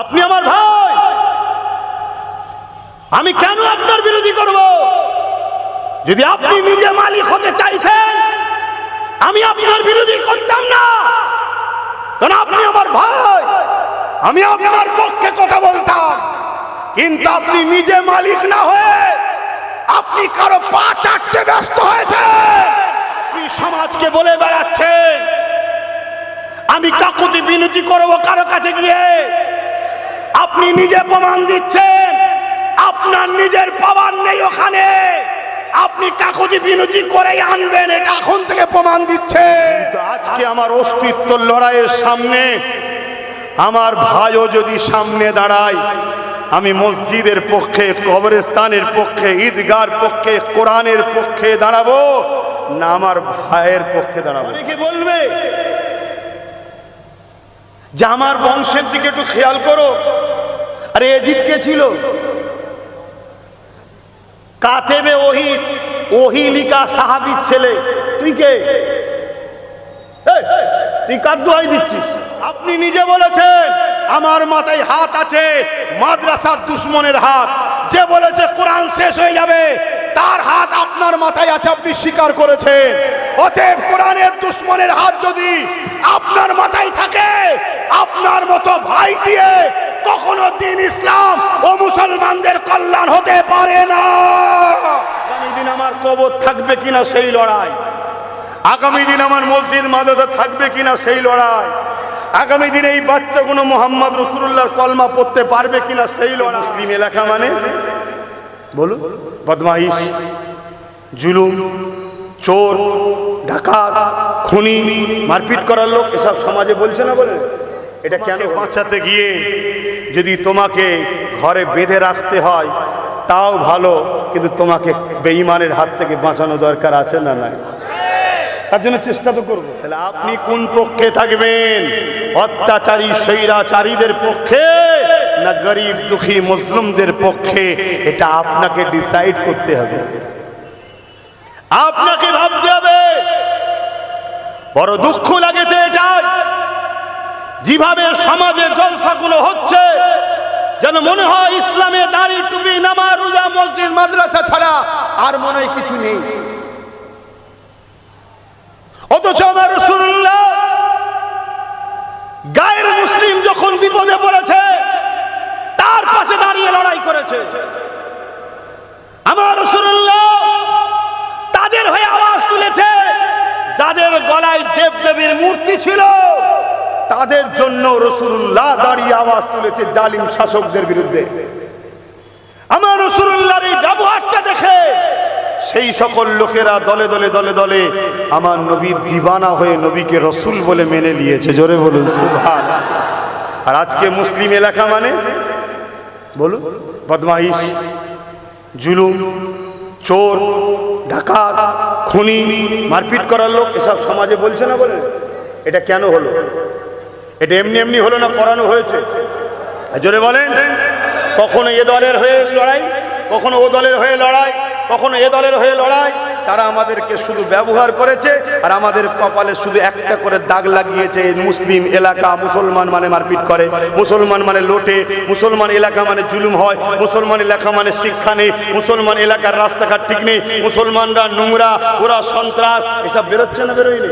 আপনি আমার ভাই, আমি কেন আপনার বিরোধী করব? যদি আপনি নিজে মালিক হতে চাইতেন আমি আপনার বিরোধী করতাম না, কারণ আপনি আমার ভাই, আমি আপনার পক্ষে কথা বলতাম। কিন্তু আপনি নিজে মালিক না হয়ে আপনি কারো পা চাটতে ব্যস্ত হয়েছেন। আপনি সমাজকে বলে বেড়াচ্ছেন আমি কাকুতি বিনতি করব কারো কাছে গিয়ে। আপনি নিজে প্রমাণ দিচ্ছেন আপনার নিজের পাওয়ার নেই ওখানে, আপনি কাকুতি বিনতি করেই আনবেন, এটা এখন থেকে প্রমাণ দিচ্ছে। আজকে আমার অস্তিত্ব লড়াইয়ের সামনে আমার ভাইও যদি সামনে দাঁড়ায়, আমি মসজিদের পক্ষে, কবরস্থানের পক্ষে, ঈদগার পক্ষে, কোরআনের পক্ষে দাঁড়াবো না আমার ভাইয়ের পক্ষে দাঁড়াবো? অনেকে বলবে যে আমার বংশের দিকে একটু খেয়াল করো। আরে এজিদ কে ছিল? কাতেবে ওহি, ওহি লিখা সাহাবীর ছেলে। তুই কে? তুই কার দোহাই দিচ্ছিস? আপনি নিজে বলেছেন আমার মাথায় হাত আছে, মাদ্রাসার দুশ্মনের হাত। যে বলেছে কোরআন শেষ হয়ে যাবে তার হাত আপনার মাথায় আছে, আপনি স্বীকার করেছেন। অতএব কোরআনের দুশ্মনের হাত যদি আপনার মাথায় থাকে, আপনার মতো ভাই দিয়ে কখনো দিন ইসলাম ও মুসলমানদের কল্যাণ হতে পারে না। আগামী দিন আমার কবর থাকবে কিনা সেই লড়াই, আগামী দিন আমার মসজিদ মাদ্রাসা থাকবে কিনা সেই লড়াই, আগামী দিনে এই বাচ্চাগুলো মোহাম্মদ রাসূলুল্লাহর কলমা পড়তে পারবে কিনা সেই লড়াই। মুসলিম এলাকা মানে বলুন বদমাইশ, জুলুম, চোর, ডাকাত, খুনি, মারপিট করার লোক, এসব সমাজে বলছে না? বলে এটা কেন? বাঁচাতে গিয়ে যদি তোমাকে ঘরে বেঁধে রাখতে হয় তাও ভালো, কিন্তু তোমাকে বেঈমানের হাত থেকে বাঁচানো দরকার আছে না? নাই, তার জন্য চেষ্টা তো করবো। তাহলে আপনি কোন পক্ষে থাকবেন? অত্যাচারী স্বৈরাচারীদের পক্ষে না গরিব দুঃখী মুসলিমদের পক্ষে? এটা আপনাকে ডিসাইড করতে হবে, আপনাকে ভাবতে হবে। বড় দুঃখ লাগে তো এটা, যেভাবে সমাজে জলসাগুলো হচ্ছে যেন মনে হয় ইসলামে দাড়ি টুপি নামাজ রোজা মসজিদ মাদ্রাসা ছাড়া আর মনে হয় কিছু নেই। অথচ আমার রাসূলুল্লাহ গায়ের মুসলিম যখন বিপদে পড়েছে তার পাশে দাঁড়িয়ে লড়াই করেছে। আমার রাসূলুল্লাহ তাদের হয়ে আওয়াজ তুলেছে যাদের গলায় দেবদেবীর মূর্তি ছিল, তাদের জন্য রাসূলুল্লাহ দাঁড়িয়ে আওয়াজ তুলেছে জালিম শাসকদের বিরুদ্ধে। আমার রাসূলুল্লাহর এই ব্যবহারটা দেখে সেই সকল লোকেরা দলে দলে দলে দলে আমার নবীর দিবানা হয়ে নবীকে রসুল বলে মেনে নিয়েছে। জোরে বলুন সুবহানাল্লাহ। আর আজকে মুসলিম এলাকা মানে বলুন বদমাইশ, জুলুম, চোর, ডাকাত, খুনি, মারপিট করার লোক, এসব সমাজে বলছে না? বলে এটা কেন হলো? এটা এমনি এমনি হলো না, করানো হয়েছে? জোরে বলেন। কখনো এ দলের হয়ে লড়াই, কখনো ও দলের হয়ে লড়াই, কখনো এ দলের হয়ে লড়াই। তারা আমাদেরকে শুধু ব্যবহার করেছে আর আমাদের কপালে শুধু একটা করে দাগ লাগিয়েছে। মুসলিম এলাকা, মুসলমান মানে মারপিট করে, মুসলমান মানে লোটে, মুসলমান এলাকা মানে জুলুম হয়, মুসলমান এলাকা মানে শিক্ষা নেই, মুসলমান এলাকার রাস্তাঘাট ঠিক নেই, মুসলমানরা নোংরা, ওরা সন্ত্রাস, এসব বেরোচ্ছে না? বেরোয়নি?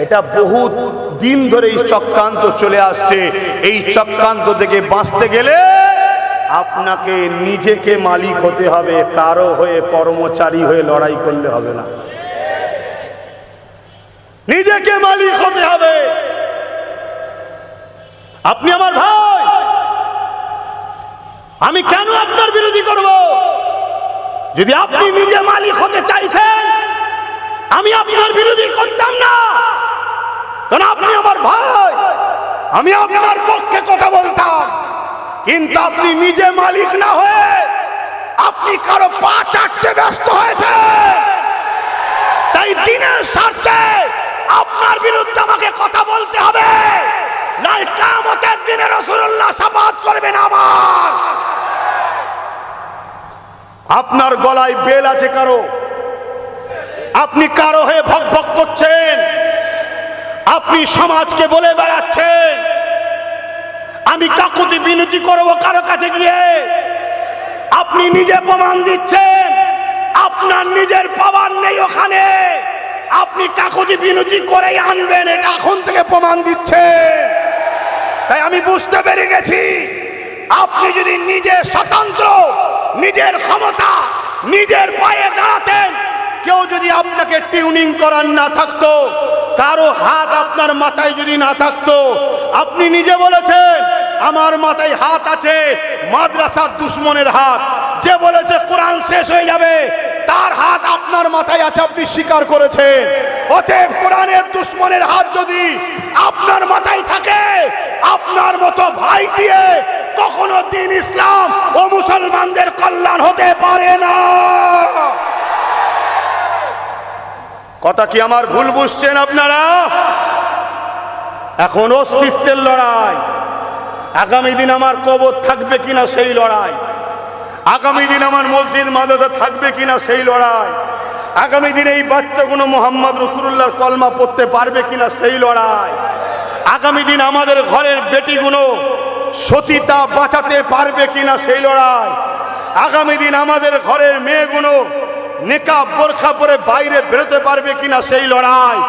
এটা বহু দিন ধরে এই চক্রান্ত চলে আসছে। এই চক্রান্ত থেকে বাঁচতে গেলে আপনাকে নিজেকে মালিক হতে হবে, কারো হয়ে কর্মচারী হয়ে লড়াই করলে হবে না। নিজেকে মালিক হতে হবে। আপনি আমার ভাই, আমি কেন আপনার বিরোধী করব? যদি আপনি নিজে মালিক হতে চাইতেন আমি আপনার বিরোধী করতাম না, কারণ আপনি আমার ভাই, আমি আপনার পক্ষে কথা বলতাম। কিন্তু আপনি নিজে মালিক না হয়ে আপনি কারো পা চাটতে ব্যস্ত হয়েছে। তাই দিনের স্বার্থে আপনার বিরুদ্ধে আমাকে কথা বলতে হবে, নাই কিয়ামতের দিনে রাসূলুল্লাহ শাফাআত করবেন আমার। আপনার গলায় বেল আছে কারো, আপনি কারো হয়ে ভক ভক করছেন, আপনি সমাজকে বলে বেড়াচ্ছেন আমি কাকুতি বিনতি করবো কারো কাছে গিয়ে? আপনি নিজে প্রমাণ দিচ্ছেন আপনার নিজের পাওয়ার নেই ওখানে, আপনি কাকুতি বিনতি করেই আনবেন, এটা এখন থেকে প্রমাণ দিচ্ছে। তাই আমি বুঝতে পেরে গেছি, আপনি যদি নিজে স্বতন্ত্র, নিজের ক্ষমতা, নিজের পায়ে দাঁড়াতেন, কেউ যদি আপনাকে টিউনিং করার না থাকতো, কারো হাত আপনার মাথায় যদি না থাকতো, আপনি নিজে বলেছেন আমার মাথায় হাত আছে, মাদ্রাসার দুশ্মনের হাত। যে বলেছে কোরআন শেষ হয়ে যাবে, তার হাত আপনার মাথায় আছে, আপনি স্বীকার করেছেন। অতএব কোরআনের দুশ্মনের হাত যদি আপনার মাথায় থাকে, আপনার মতো ভাই দিয়ে কখনো দ্বীন ইসলাম ও মুসলমানদের কল্যাণ হতে পারে না। কথা কি আমার ভুল বুঝছেন আপনারা? এখন অস্তিত্বের লড়াই, আগামী দিন আমার কবর থাকবে কিনা সেই লড়াই, আগামী দিন আমার মসজিদ মাদ্রাসা থাকবে কিনা সেই লড়াই, আগামী দিন এই বাচ্চাগুলো মোহাম্মদ রাসূলুল্লাহর কলমা পড়তে পারবে কিনা সেই লড়াই, আগামী দিন আমাদের ঘরের বেটিগুলো সতীতা বাঁচাতে পারবে কিনা সেই লড়াই, আগামী দিন আমাদের ঘরের মেয়েগুলো নেকাব বোরখা পরে বাইরে বেরোতে পারবে কিনা সেই লড়াই।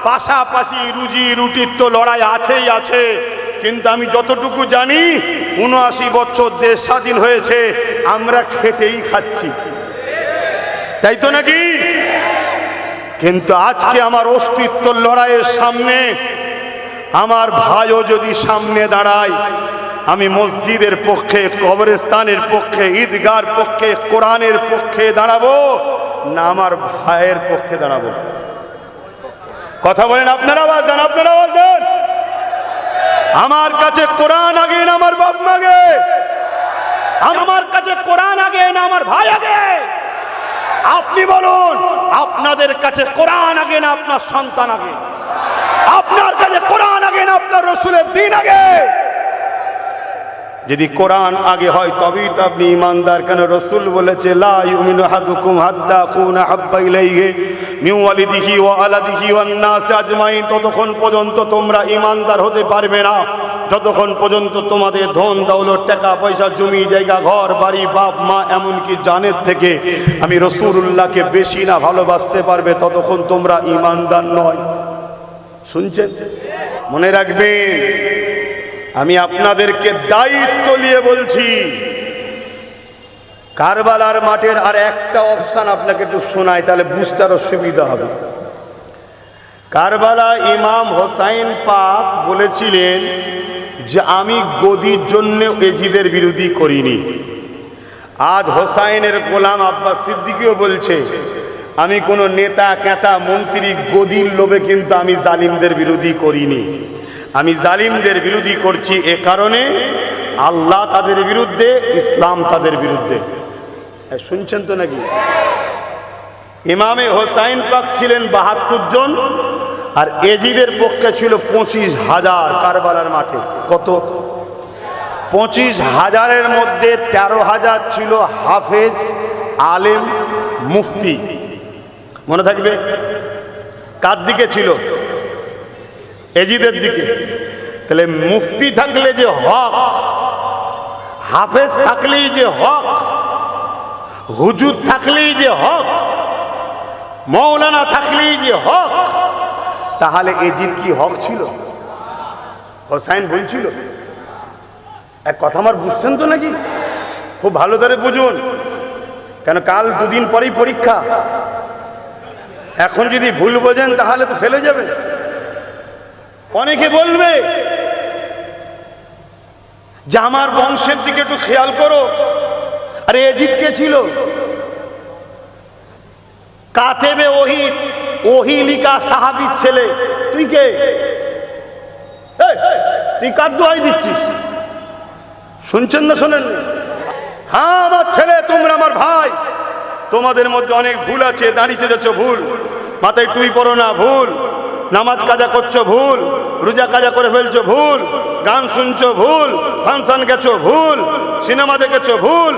পাশাপাশি রুজি রুটির তো লড়াই আছেই আছে, কিন্তু আমি যতটুকু জানি ৭৯ বছর দেশ স্বাধীন হয়েছে, আমরা খেটেই খাচ্ছি, তাই তো নাকি? কিন্তু আজকে আমার অস্তিত্ব লড়াইয়ের সামনে আমার ভাইও যদি সামনে দাঁড়ায়, আমি মসজিদের পক্ষে, কবরস্থানের পক্ষে, ঈদগার পক্ষে, কোরআনের পক্ষে দাঁড়াবো না আমার ভাইয়ের পক্ষে দাঁড়াবো? কথা বলেন আপনারা, আওয়াজ দেন, আপনারা আওয়াজ দেন। আমার কাছে কোরআন আগে না আমার বাপ মাগে? আমার কাছে কোরআন আগে না আমার ভাই আগে? আপনি বলুন, আপনাদের কাছে কোরআন আগে না আপনার সন্তান আগে? আপনার কাছে কোরআন আগে না আপনার রাসূলের দ্বীন আগে? যদি কোরআন আগে হয় তবেই তো আপনি ইমানদার। কেন রাসূল বলেছে, লা ইউমিনু আহাদুকুম হাত্তা কুনা হাব্বা ইলাইহি মিন ওয়ালিদিহি ওয়া আলাদিহি ওয়ান নাস আজমাইন। ততক্ষণ পর্যন্ত তোমরা ইমানদার হতে পারবে না যতক্ষণ পর্যন্ত তোমাদের ধন দৌলত, টাকা পয়সা, জমি জায়গা, ঘর বাড়ি, বাপ মা, এমনকি জানের থেকে আমি রাসূলুল্লাহকে বেশি না ভালোবাসতে পারবে, ততক্ষণ তোমরা ইমানদার নয়। শুনছেন? মনে রাখবেন, আমি আপনাদেরকে দায়িত্ব নিয়ে বলছি। কারবালার মাঠের আর একটা অপশন আপনাকে একটু শোনাই, তাহলে বুঝতে আরো সুবিধা হবে। কারবালা ইমাম হোসাইন পাক বলেছিলেন যে আমি গদির জন্য এজিদের বিরোধী করিনি। আজ হোসাইনের গোলাম আব্বাস সিদ্দিকীও বলছে, আমি কোনো নেতা কেতা মন্ত্রী গদির লোভে কিন্তু আমি জালিমদের বিরোধী করিনি। আমি জালিমদের বিরোধী করছি এ কারণে, আল্লাহ তাদের বিরুদ্ধে, ইসলাম তাদের বিরুদ্ধে। শুনছেন তো নাকি? ইমামে হোসাইন পাক ছিলেন ৭২ জন, আর এজিদের পক্ষে ছিল ২৫,০০০ কারবালার মাঠে। কত? ২৫,০০০-এর মধ্যে ১৩,০০০ ছিল হাফেজ, আলেম, মুফতি। মনে থাকবে? কার দিকে ছিল? এজিদের দিকে। তাহলে মুফতি থাকলে যে হক, হাফেজ থাকলেই যে হক, হুজুর থাকলেই যে হক, মৌলানা থাকলেই যে হক, তাহলে এজিদ কি হক ছিল? হোসাইন বলছিল। এক কথা আমার বুঝছেন তো নাকি? খুব ভালো করে বুঝুন, কেন কাল দুদিন পরেই পরীক্ষা। এখন যদি ভুল বোঝেন তাহলে তো ফেলে যাবে। অনেকে বলবে যে আমার বংশের দিকে একটু খেয়াল করো। আরে এজিদ কে ছিল? কাতেবে ওহী, ওহী লিখা সাহাবীর ছেলে। তুই কে? তুই কার দোহাই দিচ্ছিস? শুনছেন না শোনেন? হ্যাঁ আমার ছেলে, তোমরা আমার ভাই। তোমাদের মধ্যে অনেক ভুল আছে। দাঁড়িয়ে যাচ্ছ ভুল, মাথায় টুই পরো না ভুল, নামাজ কাজা করছো ভুল, রোজা কাজা করে ফেলছো ভুল, গান শুনছো ভুল, ফাংশন গেছো ভুল, সিনেমা দেখেছো ভুল,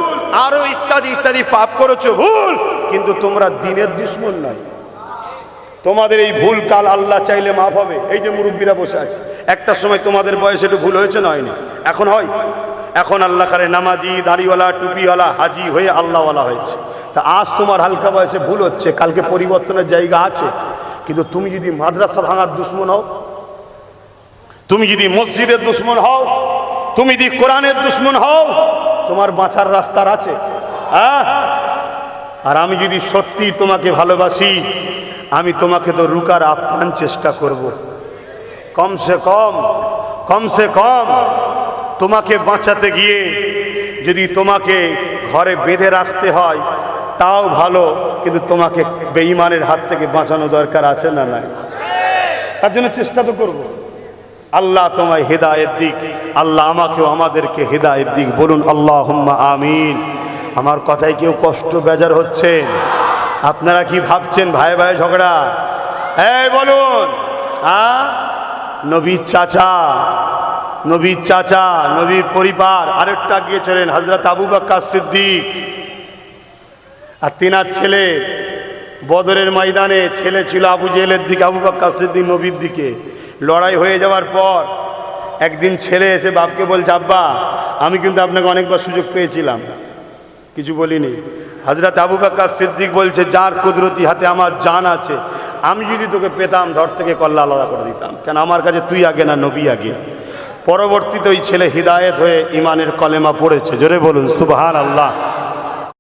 আরো ইত্যাদি ইত্যাদি পাপ করেছো ভুল। কিন্তু তোমরা দ্বীনের দুশমন নয়, তোমাদের এই ভুল কাল আল্লাহ চাইলে মাফ হবে। এই যে মুরব্বীরা বসে আছে, একটা সময় তোমাদের বয়সে একটু ভুল হয়েছে না হয়নি? এখন হয়? এখন আল্লাহ করে নামাজি, দাড়িওয়ালা, টুপিওয়ালা, হাজি হয়ে আল্লাহওয়ালা হয়েছে। তা আজ তোমার হালকা বয়সে ভুল হচ্ছে, কালকে পরিবর্তনের জায়গা আছে। কিন্তু তুমি যদি মাদ্রাসা ভাঙার দুশ্মন হও, তুমি যদি মসজিদের দুশ্মন হও, তুমি যদি কোরআনের দুশ্মন হও, তোমার বাঁচার রাস্তার আছে। হ্যাঁ, আর আমি যদি সত্যি তোমাকে ভালোবাসি, আমি তোমাকে তো রুকার আপ্রাণ চেষ্টা করব। কমসে কম তোমাকে বাঁচাতে গিয়ে যদি তোমাকে ঘরে বেঁধে রাখতে হয় তাও ভালো, কিন্তু তোমাকে বেঈমানের হাত থেকে বাঁচানো দরকার আছে না নাই? তার জন্য চেষ্টা তো করব। আল্লাহ তোমায় হেদায়েত দিক, আল্লাহ আমাকেও আমাদেরকে হেদায়েত দিক। বলুন আল্লাহুম্মা আমিন। আমার কথায় কেউ কষ্ট বেজার হচ্ছে? আপনারা কি ভাবছেন ভাই ভাই ঝগড়া? এই বলুন, নবীর চাচা, নবীর পরিবার আরেকটা গিয়েছিলেন হযরত আবু বকর সিদ্দিক, আর তিনার ছেলে বদরের ময়দানে, ছেলে ছিল আবু জেহেলের দিকে, আবু বকর সিদ্দিক নবীর দিকে। লড়াই হয়ে যাওয়ার পর একদিন ছেলে এসে বাপকে বলছে, আব্বা আমি কিন্তু আপনাকে অনেকবার সুযোগ পেয়েছিলাম, কিছু বলিনি। হযরত আবু বকর সিদ্দিক বলছে, যার কুদরতি হাতে আমার জান আছে, আমি যদি তোকে পেতাম ধর থেকে কল্লা আলাদা করে দিতাম। কেন আমার কাছে তুই আগে না নবী আগে? পরবর্তীতে ওই ছেলে হিদায়েত হয়ে ইমানের কলেমা পড়েছে। জোরে বলুন সুবহানাল্লাহ।